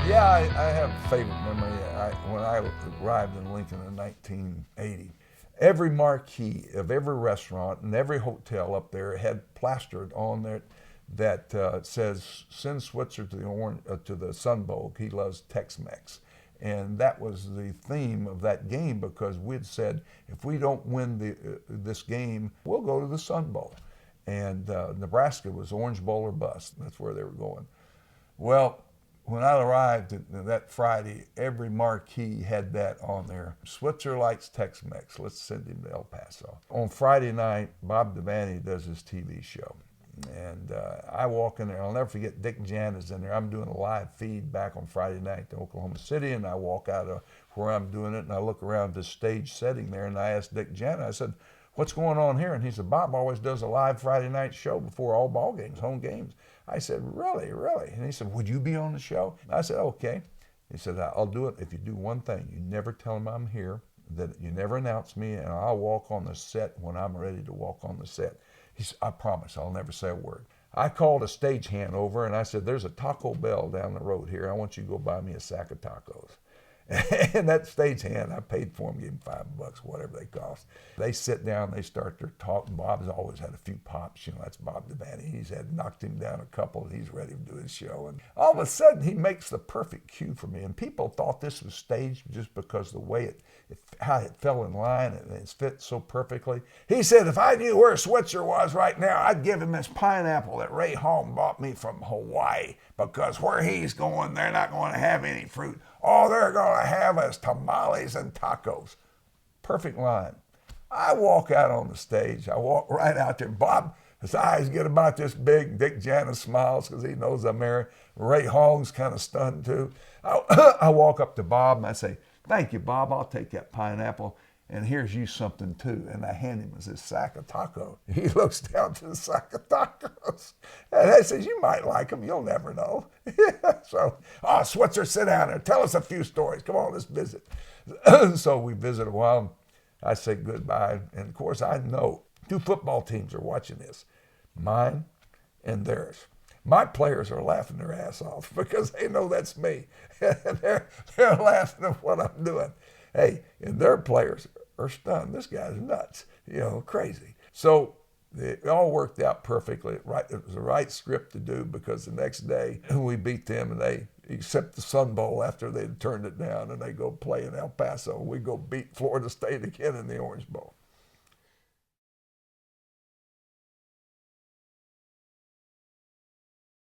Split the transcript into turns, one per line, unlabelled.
Yeah, I have a favorite memory. When I arrived in Lincoln in 1980, every marquee of every restaurant and every hotel up there had plastered on there that says, "Send Switzer to the Sun Bowl. He loves Tex-Mex." And that was the theme of that game because we'd said, if we don't win this game, we'll go to the Sun Bowl. And Nebraska was Orange Bowl or bust. That's where they were going. Well, when I arrived that Friday, every marquee had that on there. Switzer likes Tex-Mex. Let's send him to El Paso. On Friday night, Bob Devaney does his TV show. And I walk in there. I'll never forget Dick Jana's in there. I'm doing a live feed back on Friday night to Oklahoma City, and I walk out of where I'm doing it, and I look around the stage setting there, and I asked Dick Jana, I said, "What's going on here?" And he said, "Bob always does a live Friday night show before all ball games, home games." I said, "Really, really?" And he said, "Would you be on the show?" I said, "Okay." He said, "I'll do it if you do one thing. You never tell him I'm here, that you never announce me, and I'll walk on the set when I'm ready to walk on the set." He said, "I promise I'll never say a word." I called a stagehand over and I said, "There's a Taco Bell down the road here. I want you to go buy me a sack of tacos." And that stagehand, I paid for him, gave him $5, whatever they cost. They sit down, they start their talk. Bob's always had a few pops, that's Bob Devaney. He's had knocked him down a couple, and he's ready to do his show. And all of a sudden, he makes the perfect cue for me. And people thought this was staged just because the way how it fell in line and it fit so perfectly. He said, "If I knew where Switzer was right now, I'd give him this pineapple that Ray Holm bought me from Hawaii, because where he's going, they're not going to have any fruit. All they're going to have is tamales and tacos." Perfect line. I walk out on the stage. I walk right out there. Bob, his eyes get about this big. Dick Jana smiles because he knows I'm there. Ray Holm's kind of stunned too. I walk up to Bob and I say, "Thank you, Bob. I'll take that pineapple. And here's you something too." And I hand him his sack of tacos. He looks down to the sack of tacos. And I says, "You might like them. You'll never know." So, Switzer, sit down there. Tell us a few stories. Come on, let's visit. So we visit a while. I say goodbye. And of course, I know two football teams are watching this, mine and theirs. My players are laughing their ass off because they know that's me. And they're laughing at what I'm doing. Hey, and their players are stunned. This guy's nuts, crazy. So it all worked out perfectly. Right, it was the right script to do because the next day we beat them and they accept the Sun Bowl after they'd turned it down, and they go play in El Paso. We go beat Florida State again in the Orange Bowl.